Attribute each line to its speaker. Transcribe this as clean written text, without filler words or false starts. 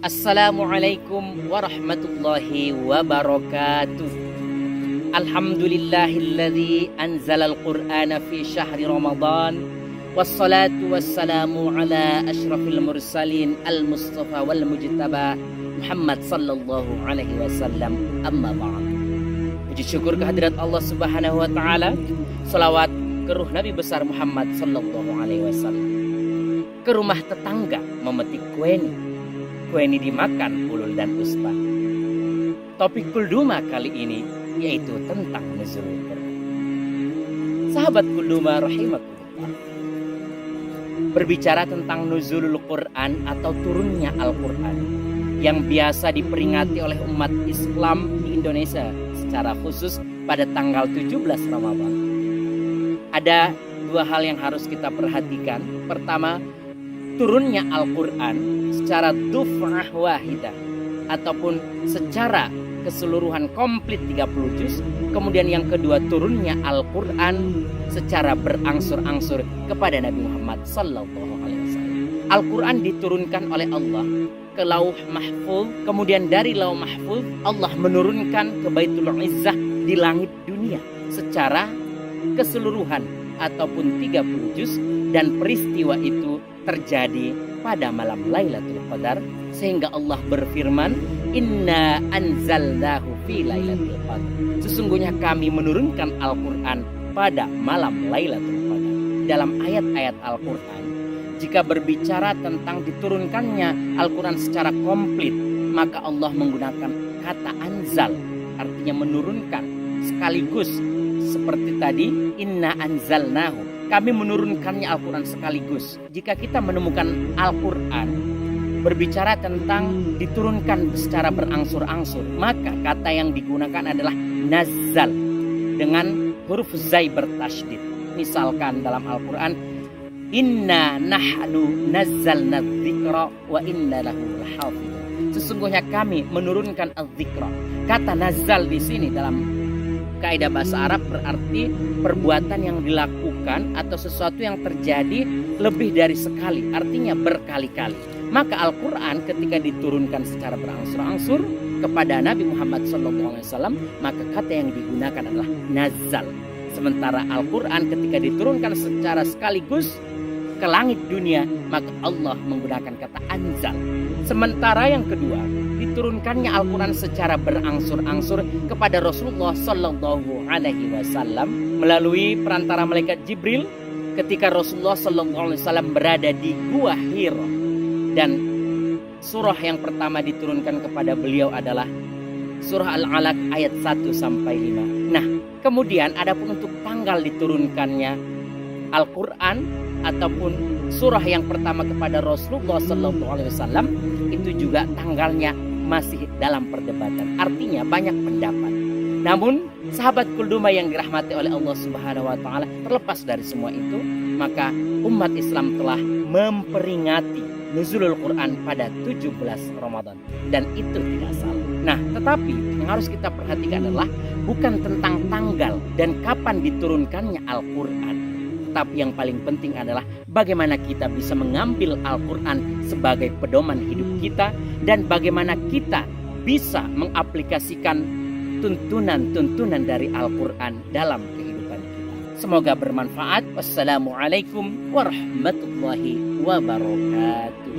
Speaker 1: Assalamualaikum warahmatullahi wabarakatuh. Alhamdulillahilladzi anzalal qur'ana fi syahri Ramadan. Wassalatu wassalamu ala asyrafil mursalin al-mustafa wal mujtaba Muhammad sallallahu alaihi wasallam. Amma ba'd. Puji syukur kehadirat Allah Subhanahu wa taala. Salawat ke ruh Nabi besar Muhammad sallallahu alaihi wasallam. Ke rumah tetangga memetik kue ini dimakan ulul dan ustaz. Topik kulduma kali ini yaitu tentang nuzulul Quran. Sahabat kulduma rahimakumullah, berbicara tentang nuzulul Quran atau turunnya Al-Quran yang biasa diperingati oleh umat Islam di Indonesia secara khusus pada tanggal 17 Ramadan. Ada dua hal yang harus kita perhatikan. Pertama, turunnya Al-Quran secara duf'ah wahidah ataupun secara keseluruhan komplit 30 juz. Kemudian yang kedua, turunnya Al-Quran secara berangsur-angsur kepada Nabi Muhammad sallallahu alaihi wasallam. Al-Quran diturunkan oleh Allah ke Lauh Mahfuz, kemudian dari Lauh Mahfuz Allah menurunkan ke Baitul Izzah di langit dunia secara keseluruhan ataupun 30 juz, dan peristiwa itu terjadi pada malam Lailatul Qadar, sehingga Allah berfirman, Inna anzalnahu fi Lailatul Qadar. Sesungguhnya kami menurunkan Al-Quran pada malam Lailatul Qadar. Dalam ayat-ayat Al-Quran, jika berbicara tentang diturunkannya Al-Quran secara komplit, maka Allah menggunakan kata anzal, artinya menurunkan sekaligus. Seperti tadi, Inna anzalnahu, kami menurunkannya Al-Quran sekaligus. Jika kita menemukan Al-Quran berbicara tentang diturunkan secara berangsur-angsur, maka kata yang digunakan adalah nazzal dengan huruf zai bertasydid. Misalkan dalam Al-Quran, Inna nahnu nazzalna dzikra wa inna lahu lahafidun. Sesungguhnya kami menurunkan az-zikra. Kata nazzal di sini dalam kaidah bahasa Arab berarti perbuatan yang dilakukan atau sesuatu yang terjadi lebih dari sekali, artinya berkali-kali. Maka Al-Quran ketika diturunkan secara berangsur-angsur kepada Nabi Muhammad SAW, maka kata yang digunakan adalah nazal. Sementara Al-Quran ketika diturunkan secara sekaligus ke langit dunia, maka Allah menggunakan kata anzal. Sementara yang kedua, diturunkannya Al-Quran secara berangsur-angsur kepada Rasulullah Sallallahu Alaihi Wasallam melalui perantara malaikat Jibril ketika Rasulullah Sallallahu Alaihi Wasallam berada di Gua Hira, dan surah yang pertama diturunkan kepada beliau adalah surah Al-Alaq ayat 1 sampai 5. Nah, kemudian adapun untuk tanggal diturunkannya Al-Quran ataupun surah yang pertama kepada Rasulullah Sallallahu Alaihi Wasallam itu juga tanggalnya masih dalam perdebatan. Artinya banyak pendapat. Namun sahabat kulduma yang dirahmati oleh Allah Subhanahu wa taala, terlepas dari semua itu, maka umat Islam telah memperingati nuzulul Quran pada 17 Ramadan, dan itu tidak salah. Nah, tetapi yang harus kita perhatikan adalah bukan tentang tanggal dan kapan diturunkannya Al-Quran, tapi yang paling penting adalah bagaimana kita bisa mengambil Al-Quran sebagai pedoman hidup kita, dan bagaimana kita bisa mengaplikasikan tuntunan-tuntunan dari Al-Quran dalam kehidupan kita. Semoga bermanfaat. Wassalamualaikum warahmatullahi wabarakatuh.